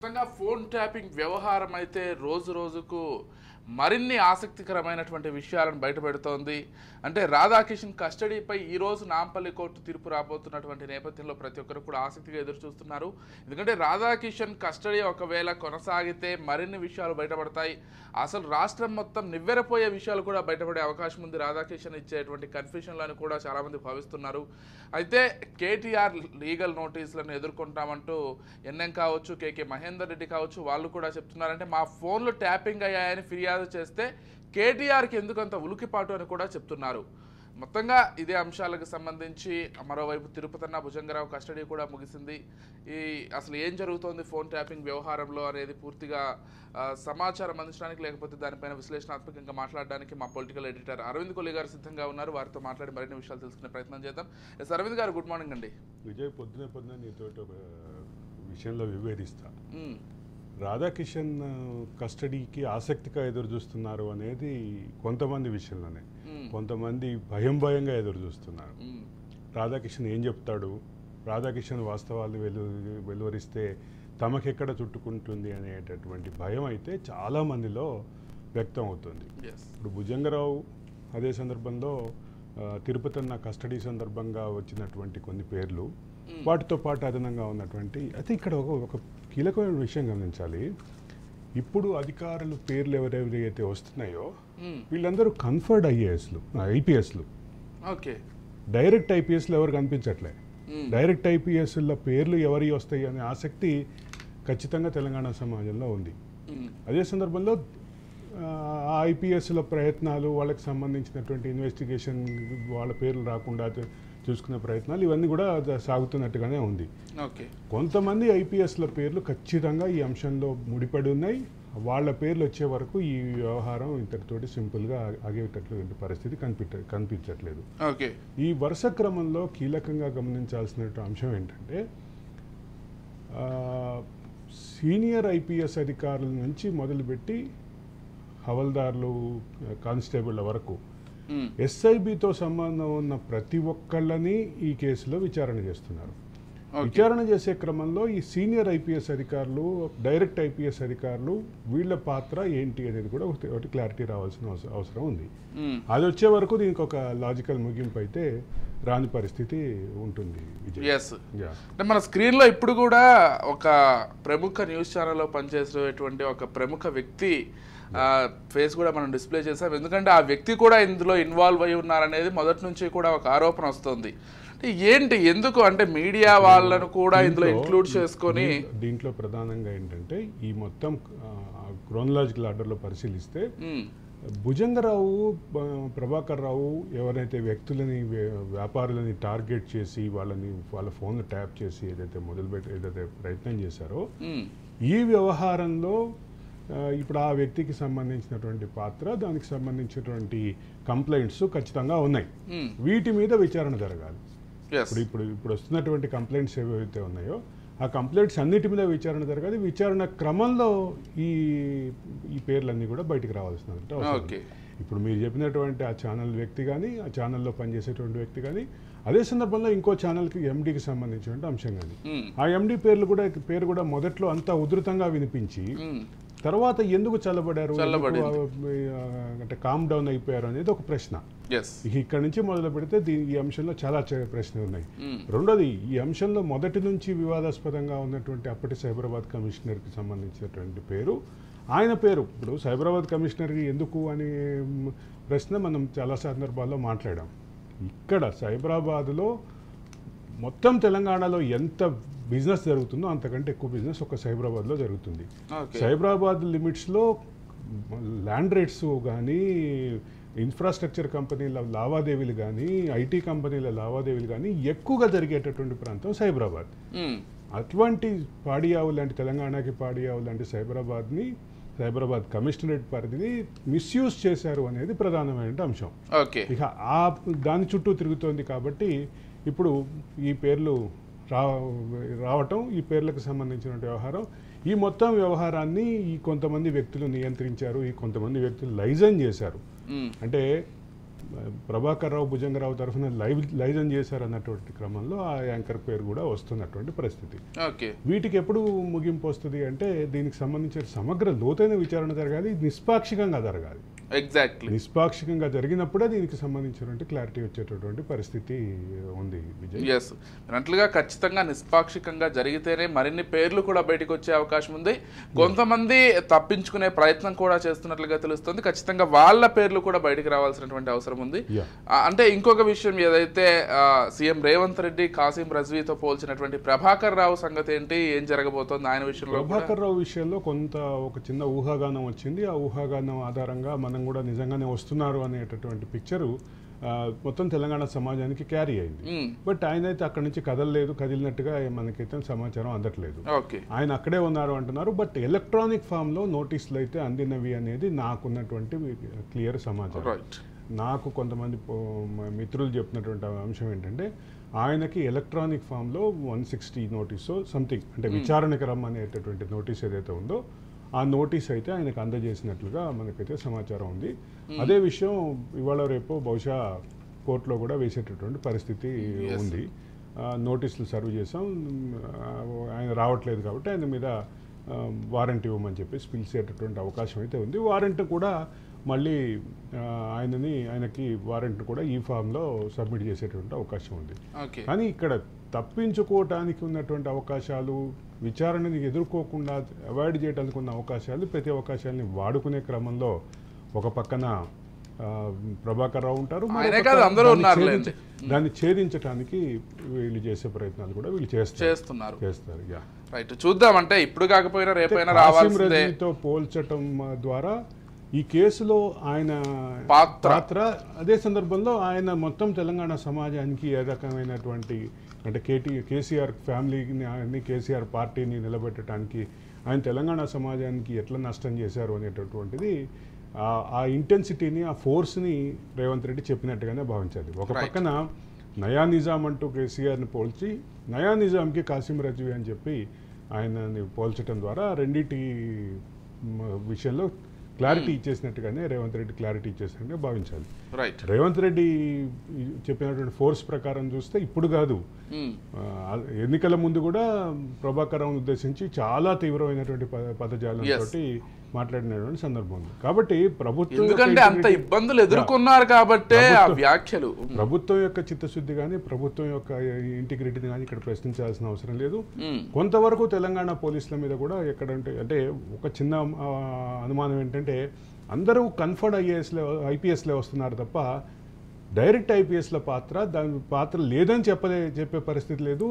మొత్తంగా phone tapping వ్యవహారం అయితే రోజు రోజుకు మరిన్ని ఆసక్తికరమైనటువంటి విషయాలను బయటపెడుతోంది. అంటే రాధాకిషన్ కస్టడీపై ఈరోజు నాంపల్లి కోర్టు తీర్పు రాబోతున్నటువంటి నేపథ్యంలో ప్రతి ఒక్కరు కూడా ఆసక్తిగా ఎదురు చూస్తున్నారు. ఎందుకంటే రాధాకిషన్ కస్టడీ ఒకవేళ కొనసాగితే మరిన్ని విషయాలు బయటపడతాయి. అసలు రాష్ట్రం మొత్తం నివ్వెరపోయే విషయాలు కూడా బయటపడే అవకాశం ఉంది రాధాకిషన్ ఇచ్చేటువంటి కన్ఫ్యూషన్లను కూడా చాలామంది భావిస్తున్నారు. అయితే కేటీఆర్ లీగల్ నోటీసులను ఎదుర్కొంటామంటూ ఎన్ఎం కావచ్చు, కేకే మహేందర్ రెడ్డి కావచ్చు, వాళ్ళు కూడా చెప్తున్నారంటే మా ఫోన్లు ట్యాపింగ్ అయ్యాయని ఫిర్యాదు చేస్తే కేటీఆర్కి ఎందుకంత ఉలికిపాటు అని కూడా చెప్తున్నారు. మొత్తంగా ఇదే అంశాలకు సంబంధించి మరోవైపు తిరుపతన్న భుజంగరావు కస్టడీ కూడా ముగిసింది. అసలు ఏం జరుగుతోంది ఫోన్ ట్యాపింగ్ వ్యవహారంలో అనేది పూర్తిగా సమాచారం అందించడానికి లేకపోతే దానిపైన విశ్లేషణాత్మకంగా మాట్లాడడానికి మా పొలిటికల్ ఎడిటర్ అరవింద్ కొల్లి గారు సిద్ధంగా ఉన్నారు. వారితో మాట్లాడి మరిన్ని విషయాలు తెలుసుకునే ప్రయత్నం చేద్దాం. ఎస్ అరవింద్ గారు, గుడ్ మార్నింగ్ అండి. విజయ్, పొద్దున నీతో ఒక విషయంలో వివరిస్తా. రాధాకిషన్ కస్టడీకి ఆసక్తిగా ఎదురు చూస్తున్నారు అనేది కొంతమంది విషయంలోనే, కొంతమంది భయంగా ఎదురు చూస్తున్నారు. రాధాకిషన్ ఏం చెప్తాడు, రాధాకిషన్ వాస్తవాలు వెలువరిస్తే తమకెక్కడ చుట్టుకుంటుంది అనేటటువంటి భయం అయితే చాలా మందిలో వ్యక్తం అవుతుంది. ఇప్పుడు భుజంగరావు అదే సందర్భంలో తిరుపతన్న కస్టడీ సందర్భంగా వచ్చినటువంటి కొన్ని పేర్లు, వాటితో పాటు అదనంగా ఉన్నటువంటి అయితే ఇక్కడ ఒక కీలకమైన విషయం గమనించాలి. ఇప్పుడు అధికారులు పేర్లు ఎవరెవరైతే వస్తున్నాయో వీళ్ళందరూ కన్ఫర్డ్ ఐపీఎస్లు. ఓకే, డైరెక్ట్ ఐపీఎస్లు ఎవరు కనిపించట్లే. డైరెక్ట్ ఐపీఎస్ల పేర్లు ఎవరి వస్తాయి అనే ఆసక్తి ఖచ్చితంగా తెలంగాణ సమాజంలో ఉంది. అదే సందర్భంలో ఆ ఐపీఎస్ల ప్రయత్నాలు, వాళ్ళకి సంబంధించినటువంటి ఇన్వెస్టిగేషన్, వాళ్ళ పేర్లు రాకుండా చూసుకునే ప్రయత్నాలు ఇవన్నీ కూడా సాగుతున్నట్టుగానే ఉంది. కొంతమంది ఐపీఎస్ల పేర్లు ఖచ్చితంగా ఈ అంశంలో ముడిపడి ఉన్నాయి. వాళ్ళ పేర్లు వచ్చే వరకు ఈ వ్యవహారం ఇంతటితోటి సింపుల్గా ఆగేటటువంటి పరిస్థితి కనిపించట్లేదు. ఈ వరుస క్రమంలో కీలకంగా గమనించాల్సిన అంశం ఏంటంటే, సీనియర్ ఐపీఎస్ అధికారుల నుంచి మొదలుపెట్టి హవల్దార్లు, కానిస్టేబుళ్ల వరకు ఎస్ఐబితో సంబంధం ఉన్న ప్రతి ఒక్కళ్ళని ఈ కేసులో విచారణ చేస్తున్నారు. విచారణ చేసే క్రమంలో ఈ సీనియర్ ఐపీఎస్ అధికారులు, డైరెక్ట్ ఐపీఎస్ అధికారులు, వీళ్ళ పాత్ర ఏంటి అనేది కూడా ఒకటి క్లారిటీ రావాల్సిన అవసరం ఉంది. అది వచ్చే వరకు దీనికి ఒక లాజికల్ ముగింపు అయితే రాని పరిస్థితి ఉంటుంది. అంటే మన స్క్రీన్లో ఇప్పుడు కూడా ఒక ప్రముఖ న్యూస్ ఛానల్లో పనిచేసేటువంటి ఒక ప్రముఖ వ్యక్తి ఫేస్ కూడా మనం డిస్ప్లే చేసాం. ఎందుకంటే ఆ వ్యక్తి కూడా ఇందులో ఇన్వాల్వ్ అయి ఉన్నారనేది మొదటి నుంచి కూడా ఒక ఆరోపణ వస్తుంది. ఏంటి, ఎందుకు అంటే మీడియా వాళ్ళను కూడా ఇందులో ఇంక్లూడ్ చేసుకొని దీంట్లో ప్రధానంగా ఏంటంటే, ఈ మొత్తం క్రోనలాజికల్ ఆర్డర్లో పరిశీలిస్తే భుజంగరావు, ప్రభాకర్ రావు ఎవరైతే వ్యక్తులని, వ్యాపారులని టార్గెట్ చేసి వాళ్ళ ఫోన్లు ట్యాప్ చేసి ఏదైతే ప్రయత్నం చేశారో, ఈ వ్యవహారంలో ఇప్పుడు ఆ వ్యక్తికి సంబంధించినటువంటి పాత్ర, దానికి సంబంధించినటువంటి కంప్లైంట్స్ ఖచ్చితంగా ఉన్నాయి. వీటి మీద విచారణ జరగాలి. ఇప్పుడు వస్తున్నటువంటి కంప్లైంట్స్ ఏవైతే ఉన్నాయో ఆ కంప్లైంట్స్ అన్నిటి మీద విచారణ జరగాలి. విచారణ క్రమంలో ఈ పేర్లన్నీ కూడా బయటికి రావాల్సిన అవసరం. ఇప్పుడు మీరు చెప్పినటువంటి ఆ ఛానల్ వ్యక్తి కానీ, ఆ ఛానల్లో పనిచేసేటువంటి వ్యక్తి కానీ, అదే సందర్భంలో ఇంకో ఛానల్కి ఎండీకి సంబంధించినటువంటి అంశం కానీ, ఆ ఎండీ పేరు కూడా మొదట్లో అంతా ఉధృతంగా వినిపించి తర్వాత ఎందుకు చల్లబడారు, అంటే కామ్ డౌన్ అయిపోయారు అనేది ఒక ప్రశ్న. ఇక్కడ నుంచి మొదలు పెడితే ఈ అంశంలో చాలా ప్రశ్నలు ఉన్నాయి. రెండోది, ఈ అంశంలో మొదటి నుంచి వివాదాస్పదంగా ఉన్నటువంటి అప్పటి సైబరాబాద్ కమిషనర్కి సంబంధించినటువంటి పేరు, ఆయన పేరు ఇప్పుడు సైబరాబాద్ కమిషనర్కి ఎందుకు అనే ప్రశ్న మనం చాలా సందర్భాల్లో మాట్లాడాం. ఇక్కడ సైబరాబాద్లో మొత్తం తెలంగాణలో ఎంత బిజినెస్ జరుగుతుందో అంతకంటే ఎక్కువ బిజినెస్ ఒక సైబరాబాద్లో జరుగుతుంది. సైబరాబాద్ లిమిట్స్లో ల్యాండ్ రేట్స్ కానీ, ఇన్ఫ్రాస్ట్రక్చర్ కంపెనీల లావాదేవీలు కానీ, ఐటీ కంపెనీల లావాదేవీలు కానీ ఎక్కువగా జరిగేటటువంటి ప్రాంతం సైబరాబాద్. అటువంటి పాడియావు లాంటి, తెలంగాణకి పాడియావు లాంటి సైబరాబాద్ కమిషనరేట్ పరిధిని మిస్యూజ్ చేశారు అనేది ప్రధానమైన అంశం. ఇక దాని చుట్టూ తిరుగుతోంది. కాబట్టి ఇప్పుడు ఈ పేర్లు రావటం, ఈ పేర్లకు సంబంధించిన వ్యవహారం, ఈ మొత్తం వ్యవహారాన్ని ఈ కొంతమంది వ్యక్తులు నియంత్రించారు, ఈ కొంతమంది వ్యక్తులు లైజన్ చేశారు. అంటే ప్రభాకర్ రావు భుజంగరావు తరఫున లైజన్ చేశారు అన్నటువంటి క్రమంలో ఆ యాంకర్ పేరు కూడా వస్తున్నటువంటి పరిస్థితి. వీటికి ఎప్పుడు ముగింపు వస్తుంది అంటే దీనికి సంబంధించిన సమగ్ర లోతైన విచారణ జరగాలి, నిష్పాక్షికంగా జరగాలి. ఎగ్జాక్ట్లీ నిష్పాక్షికంగా జరిగినప్పుడే దీనికి సంబంధించినటువంటి క్లారిటీ వచ్చేటటువంటి పరిస్థితి ఉంది విజయ్. ఎస్, అన్నట్లుగా ఖచ్చితంగా నిష్పాక్షికంగా జరిగితేనే మరిన్ని పేర్లు కూడా బయటకు వచ్చే అవకాశం ఉంది. కొంతమంది తప్పించుకునే ప్రయత్నం కూడా చేస్తున్నట్లుగా తెలుస్తుంది. ఖచ్చితంగా వాళ్ళ పేర్లు కూడా బయటకు రావాల్సినటువంటి అవసరం ఉంది. అంటే ఇంకొక విషయం, ఏదైతే సీఎం రేవంత్ రెడ్డి కాసిం రజ్వీతో పోల్చినటువంటి ప్రభాకర్ రావు సంగతి ఏంటి, ఏం జరగబోతోంది ఆయన విషయంలో? ప్రభాకర్ రావు విషయంలో కొంత ఒక చిన్న ఊహాగానం వచ్చింది. ఆ ఊహాగానం ఆధారంగా మనం కూడా నిజంగానే వస్తున్నారు అనేటటువంటి పిక్చరు మొత్తం తెలంగాణ సమాజానికి క్యారీ అయింది. బట్ ఆయన అయితే అక్కడి నుంచి కదలలేదు, కదిలినట్టుగా మనకైతే సమాచారం అందట్లేదు. ఆయన అక్కడే ఉన్నారు అంటున్నారు. బట్ ఎలక్ట్రానిక్ ఫామ్ లో నోటీసులు అయితే అందినవి అనేది నాకున్నటువంటి క్లియర్ సమాచారం. నాకు కొంతమంది మిత్రులు చెప్పినటువంటి అంశం ఏంటంటే ఆయనకి ఎలక్ట్రానిక్ ఫామ్ లో 160 నోటీసు సంథింగ్, అంటే విచారణకు రమ్మనేటటువంటి నోటీస్ ఏదైతే ఉందో ఆ నోటీస్ అయితే ఆయనకు అందజేసినట్లుగా మనకైతే సమాచారం ఉంది. అదే విషయం ఇవాళ రేపు బహుశా కోర్టులో కూడా వేసేటటువంటి పరిస్థితి ఉంది. నోటీసులు సర్వ్ చేసాం, ఆయన రావట్లేదు కాబట్టి ఆయన మీద వారెంట్ ఇవ్వమని చెప్పేసి పిలిచేటటువంటి అవకాశం అయితే ఉంది. వారెంట్ కూడా మళ్ళీ ఆయనకి వారెంట్ కూడా ఈ ఫామ్లో సబ్మిట్ చేసేటువంటి అవకాశం ఉంది. కానీ ఇక్కడ తప్పించుకోవటానికి ఉన్నటువంటి అవకాశాలు, విచారణని ఎదుర్కోకుండా అవాయిడ్ చేయడానికి ఉన్న అవకాశాలు, ప్రతి అవకాశాలని వాడుకునే క్రమంలో ఒక పక్కన ప్రభాకర్ రావు ఉంటారు, దాన్ని ఛేదించడానికి వీళ్ళు చేసే ప్రయత్నాలు కూడా వీళ్ళు చేస్తున్నారు. రైట్, చూద్దామంటే ఇప్పుడు కాకపోయినా రేపైనా రావాల్సిందే. పోల్చటం ద్వారా ఈ కేసులో ఆయన పాత్ర, అదే సందర్భంలో ఆయన మొత్తం తెలంగాణ సమాజానికి ఏ రకమైనటువంటి, అంటే కేసీఆర్ ఫ్యామిలీని కేసీఆర్ పార్టీని నిలబెట్టడానికి ఆయన తెలంగాణ సమాజానికి ఎట్లా నష్టం చేశారు అనేటటువంటిది ఆ ఇంటెన్సిటీని, ఆ ఫోర్స్ని రేవంత్ రెడ్డి చెప్పినట్టుగానే భావించాలి. ఒక పక్కన నయా నిజాం అంటూ కేసీఆర్ని పోల్చి నయా నిజాంకి కాసిం రజ్వీ అని చెప్పి ఆయనని పోల్చడం ద్వారా రెండింటి విషయంలో క్లారిటీ ఇచ్చేసినట్టుగానే రేవంత్ రెడ్డి క్లారిటీ ఇచ్చేసినట్టుగా భావించాలి. రేవంత్ రెడ్డి చెప్పినటువంటి ఫోర్స్ ప్రకారం చూస్తే ఇప్పుడు కాదు, ఎన్నికల ముందు కూడా ప్రభాకర్ రావును ఉద్దేశించి చాలా తీవ్రమైనటువంటి పదజాలంతో మాట్లాడినటువంటి సందర్భం ఉంది. కాబట్టి ప్రభుత్వం అంత ఇబ్బందులు ఎదుర్కొన్నారు కాబట్టి వ్యాఖ్యలు, ప్రభుత్వం యొక్క చిత్తశుద్ధి కానీ ప్రభుత్వం యొక్క ఇంటిగ్రిటీని కానీ ఇక్కడ ప్రశ్నించాల్సిన అవసరం లేదు. కొంతవరకు తెలంగాణ పోలీసుల మీద కూడా ఎక్కడంటే, అంటే ఒక చిన్న అనుమానం ఏంటంటే అందరూ కన్ఫర్డ్ ఐపీఎస్లే వస్తున్నారు తప్ప డైరెక్ట్ ఐపీఎస్ల దాని పాత్ర లేదని చెప్పే పరిస్థితి లేదు.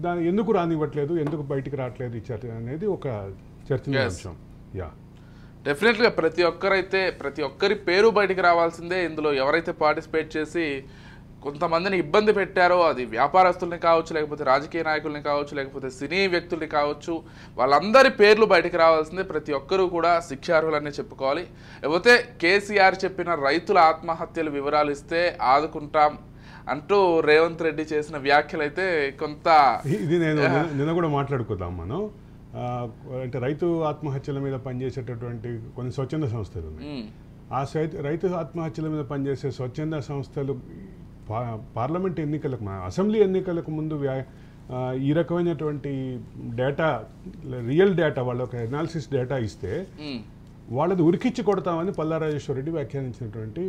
దాన్ని ఎందుకు రానివ్వట్లేదు, ఎందుకు బయటికి రావట్లేదు ఇచ్చారు అనేది ఒక చర్చనీయాంశం. డెఫినెట్గా ప్రతి ఒక్కరి పేరు బయటికి రావాల్సిందే. ఇందులో ఎవరైతే పార్టిసిపేట్ చేసి కొంతమందిని ఇబ్బంది పెట్టారో, అది వ్యాపారస్తుల్ని కావచ్చు, లేకపోతే రాజకీయ నాయకుల్ని కావచ్చు, లేకపోతే సినీ వ్యక్తుల్ని కావచ్చు, వాళ్ళందరి పేర్లు బయటికి రావాల్సిందే. ప్రతి ఒక్కరూ కూడా శిక్షార్హులనే చెప్పుకోవాలి. లేకపోతే కేసీఆర్ చెప్పిన రైతుల ఆత్మహత్యల వివరాలు ఇస్తే ఆదుకుంటాం అంటూ రేవంత్ రెడ్డి చేసిన వ్యాఖ్యలు అయితే కొంత, ఇది నిన్న కూడా మాట్లాడుకుందాం మనం. అంటే రైతు ఆత్మహత్యల మీద పనిచేసేటటువంటి కొన్ని స్వచ్ఛంద సంస్థలు ఉన్నాయి. ఆ రైతు ఆత్మహత్యల మీద పనిచేసే స్వచ్ఛంద సంస్థలు పార్లమెంట్ ఎన్నికలకు, అసెంబ్లీ ఎన్నికలకు ముందు ఈ రకమైనటువంటి డేటా, రియల్ డేటా, వాళ్ళ ఒక ఎనాలిసిస్ డేటా ఇస్తే వాళ్ళది ఉరికిచ్చి కొడతామని పల్లారాజేశ్వర రెడ్డి వ్యాఖ్యానించినటువంటి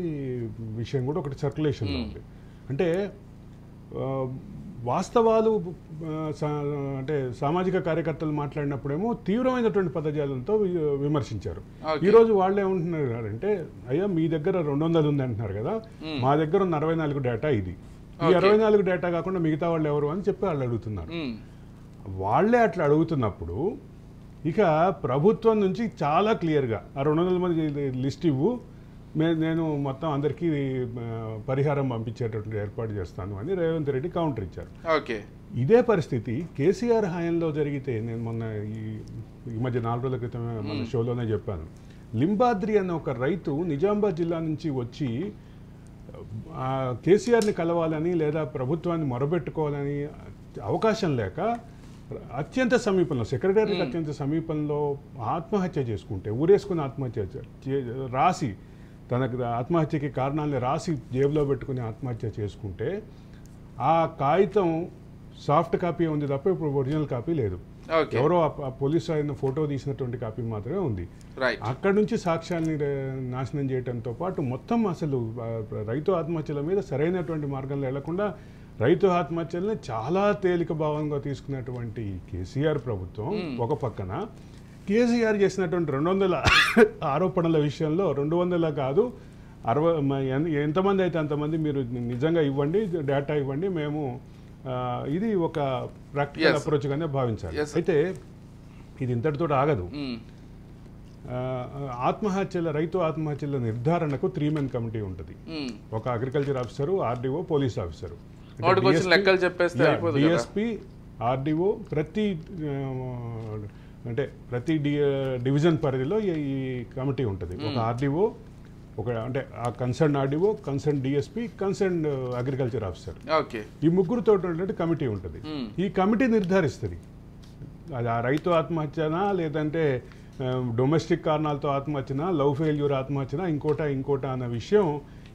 విషయం కూడా ఒకటి సర్క్యులేషన్లో ఉంది. అంటే వాస్తవాలు, అంటే సామాజిక కార్యకర్తలు మాట్లాడినప్పుడేమో తీవ్రమైనటువంటి పదజాలంతో విమర్శించారు. ఈరోజు వాళ్ళు ఏమంటున్నారంటే, అయ్యా మీ దగ్గర 200 ఉంది అంటున్నారు కదా, మా దగ్గర ఉన్న 64 డేటా ఇది, ఈ 64 డేటా కాకుండా మిగతా వాళ్ళు ఎవరు అని చెప్పి వాళ్ళు అడుగుతున్నారు. వాళ్ళే అట్లా అడుగుతున్నప్పుడు ఇక ప్రభుత్వం నుంచి చాలా క్లియర్గా ఆ 200 మంది లిస్ట్ ఇవ్వు, నేను మొత్తం అందరికీ పరిహారం పంపించేటటువంటి ఏర్పాటు చేస్తాను అని రేవంత్ రెడ్డి కౌంటర్ ఇచ్చారు. ఇదే పరిస్థితి కేసీఆర్ హయాంలో జరిగితే, నేను మొన్న ఈ మధ్య 4 రోజుల క్రితం మన షోలోనే చెప్పాను, లింబాద్రి అన్న ఒక రైతు నిజామాబాద్ జిల్లా నుంచి వచ్చి కేసీఆర్ని కలవాలని లేదా ప్రభుత్వాన్ని మొరబెట్టుకోవాలని అవకాశం లేక అత్యంత సమీపంలో, సెక్రటరీకి అత్యంత సమీపంలో ఆత్మహత్య చేసుకుంటే, ఊరేసుకుని ఆత్మహత్య రాసి తనకు ఆత్మహత్యకి కారణాలని రాసి జేబులో పెట్టుకుని ఆత్మహత్య చేసుకుంటే ఆ కాగితం సాఫ్ట్ కాపీ ఉంది తప్ప ఇప్పుడు ఒరిజినల్ కాపీ లేదు. ఎవరో ఆ పోలీసు ఆయన ఫోటో తీసినటువంటి కాపీ మాత్రమే ఉంది. అక్కడి నుంచి సాక్ష్యాన్ని నాశనం చేయడంతో పాటు మొత్తం అసలు రైతు ఆత్మహత్యల మీద సరైనటువంటి మార్గంలో వెళ్లకుండా రైతు ఆత్మహత్యలని చాలా తేలిక భావంగా తీసుకున్నటువంటి కేసీఆర్ ప్రభుత్వం ఒక పక్కన కేసీఆర్ చేసినటువంటి 200 ఆరోపణల విషయంలో 200 కాదు 60 ఎంతమంది అయితే అంతమంది మీరు నిజంగా ఇవ్వండి, డేటా ఇవ్వండి, మేము ఇది ఒక ప్రాక్టికల్ అప్రోచ్ గానే భావించాలి. అయితే ఇది ఇంతటితో ఆగదు. రైతు ఆత్మహత్యల నిర్ధారణకు 3-man కమిటీ ఉంటుంది. ఒక agriculture officer, RDO, police officer, DSP, RDO ప్రతి డివిజన్ పరిధిలో ఈ కమిటీ ఉంటుంది. ఒక ఆర్డీఓ, అంటే ఆ concern RDO, concern DSP, concern agriculture officer, ఈ ముగ్గురుతో ఉన్నటువంటి కమిటీ ఉంటుంది. ఈ కమిటీ నిర్ధారిస్తుంది అది ఆ రైతు ఆత్మహత్యనా లేదంటే డొమెస్టిక్ కారణాలతో ఆత్మహత్యనా, లవ్ ఫెయిల్యూర్ ఆత్మహత్యనా, ఇంకోట అన్న విషయం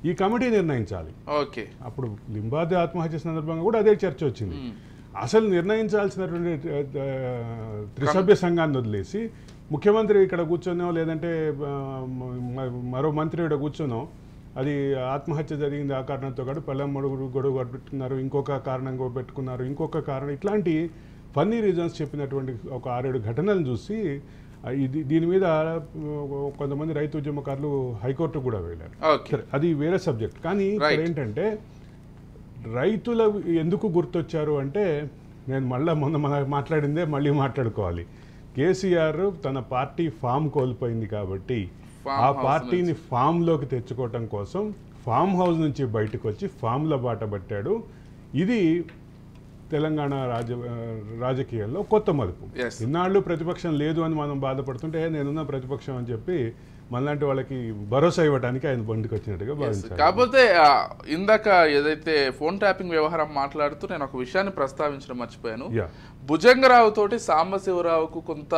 ఈ కమిటీ నిర్ణయించాలి. అప్పుడు లింబాద్రి ఆత్మహత్య సందర్భంగా కూడా అదే చర్చ వచ్చింది. అసలు నిర్ణయించాల్సినటువంటి త్రిసభ్య సంఘాన్ని వదిలేసి ముఖ్యమంత్రి ఇక్కడ కూర్చొనో లేదంటే మరో మంత్రి ఇక్కడ కూర్చొనో అది ఆత్మహత్య జరిగింది ఆ కారణంతో కాదు, గొడవ పెట్టుకున్నారు, ఇంకొక కారణం పెట్టుకున్నారు, ఇంకొక కారణం, ఇట్లాంటి ఫన్నీ రీజన్స్ చెప్పినటువంటి ఒక 6-7 ఘటనలను చూసి దీని మీద కొంతమంది రైతు ఉద్యమకారులు హైకోర్టు కూడా వెళ్ళారు. అది వేరే సబ్జెక్ట్. కానీ ఇక్కడ ఏంటంటే రైతుల ఎందుకు గుర్తొచ్చారు అంటే నేను మొన్న మాట్లాడిందే మళ్ళీ మాట్లాడుకోవాలి. కేసీఆర్ తన పార్టీ ఫామ్ కోల్పోయింది కాబట్టి ఆ పార్టీని ఫామ్లోకి తెచ్చుకోవటం కోసం ఫామ్ హౌస్ నుంచి బయటకు వచ్చి ఫామ్ల బాట పట్టాడు. ఇది తెలంగాణ రాజకీయాల్లో కొత్త మలుపు. ఇన్నాళ్ళు ప్రతిపక్షం లేదు అని మనం బాధపడుతుంటే నేనున్న ప్రతిపక్షం అని చెప్పి మనలాంటి వాళ్ళకి భరోసా ఇవ్వడానికి ఆయన బండికి వచ్చినట్టుగా భావించారు. కాకపోతే ఇందాక ఏదైతే ఫోన్ ట్యాపింగ్ వ్యవహారం మాట్లాడుతూ నేను ఒక విషయాన్ని ప్రస్తావించడం మర్చిపోయాను. భుజంగరావు తోటి సాంబశివరావుకు కొంత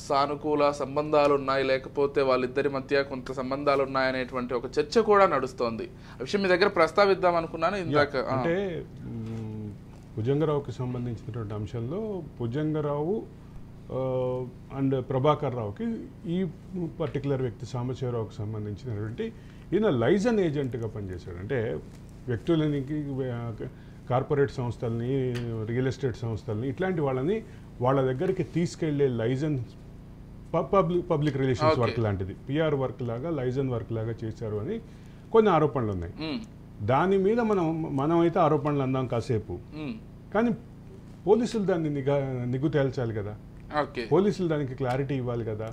సానుకూల సంబంధాలు ఉన్నాయి, లేకపోతే వాళ్ళిద్దరి మధ్య కొంత సంబంధాలు ఉన్నాయనేటువంటి ఒక చర్చ కూడా నడుస్తోంది. ఆ విషయం మీ దగ్గర ప్రస్తావిద్దాం అనుకున్నాను ఇందాక. అంటే భుజంగరావుకి సంబంధించినటువంటి అంశంలో భుజంగరావు అండ్ ప్రభాకర్ రావుకి ఈ పర్టికులర్ వ్యక్తి సాంబశివరావుకి సంబంధించినటువంటి ఈయన లైజన్ ఏజెంట్గా పనిచేశాడు. అంటే వ్యక్తులని, కార్పొరేట్ సంస్థల్ని, రియల్ ఎస్టేట్ సంస్థల్ని, ఇట్లాంటి వాళ్ళ దగ్గరికి తీసుకెళ్లే లైజన్ పబ్లిక్ రిలేషన్స్ వర్క్ లాంటిది, పిఆర్ వర్క్ లాగా, లైజన్ వర్క్ లాగా చేశారు అని కొన్ని ఆరోపణలు ఉన్నాయి. దాని మీద మనమైతే ఆరోపణలు అందాం కాసేపు, కానీ పోలీసులు దాన్ని నిగ్గు తేల్చాలి కదా. పోలీసులు దానికి క్లారిటీ ఇవ్వాలి కదా.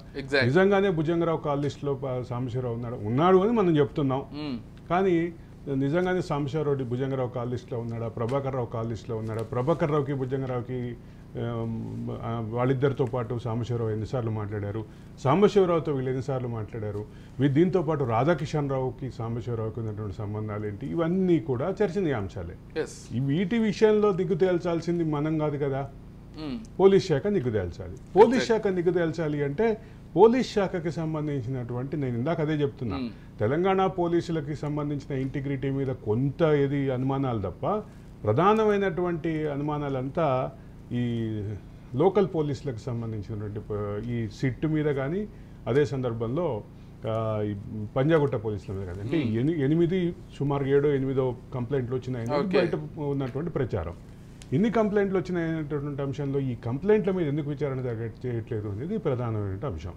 నిజంగానే భుజంగరావు కాల్ లిస్టులో సాంబశివరావు ఉన్నాడు అని మనం చెప్తున్నాం, కానీ నిజంగానే సాంబశివరావు భుజంగరావు కాల్ లిస్టులో ఉన్నాడా, ప్రభాకర్ రావు కాల్ లిస్టులో ఉన్నాడా, ప్రభాకర్ రావుకి భుజంగరావుకి వాళ్ళిద్దరితో పాటు సాంబశివరావు ఎన్నిసార్లు మాట్లాడారు, సాంబశివరావుతో వీళ్ళు ఎన్నిసార్లు మాట్లాడారు, దీంతో పాటు రాధాకిషన్ రావుకి సాంబశివరావుకి ఉన్నటువంటి సంబంధాలు ఏంటి, ఇవన్నీ కూడా చర్చనీయాంశాలే. వీటి విషయంలో దిగ్గు తేల్చాల్సింది మనం కాదు కదా, పోలీస్ శాఖ నిగ్గు తేల్చాలి. పోలీస్ శాఖ నిగ్గు తేల్చాలి అంటే పోలీస్ శాఖకి సంబంధించినటువంటి, నేను ఇందాక అదే చెప్తున్నా, తెలంగాణ పోలీసులకి సంబంధించిన ఇంటిగ్రిటీ మీద కొంత అనుమానాలు తప్ప ప్రధానమైనటువంటి అనుమానాలంతా ఈ లోకల్ పోలీసులకు సంబంధించినటువంటి ఈ సిట్ మీద కానీ, అదే సందర్భంలో పంజాగుట్ట పోలీసుల మీద కానీ, అంటే సుమారు 7-8 కంప్లైంట్లు వచ్చినాయని బయట ఉన్నటువంటి ప్రచారం. ఇన్ని కంప్లైంట్లు వచ్చినాయనేటువంటి అంశంలో ఈ కంప్లైంట్ల మీద ఎందుకు విచారణ చేయట్లేదు అనేది ప్రధానమైన అంశం.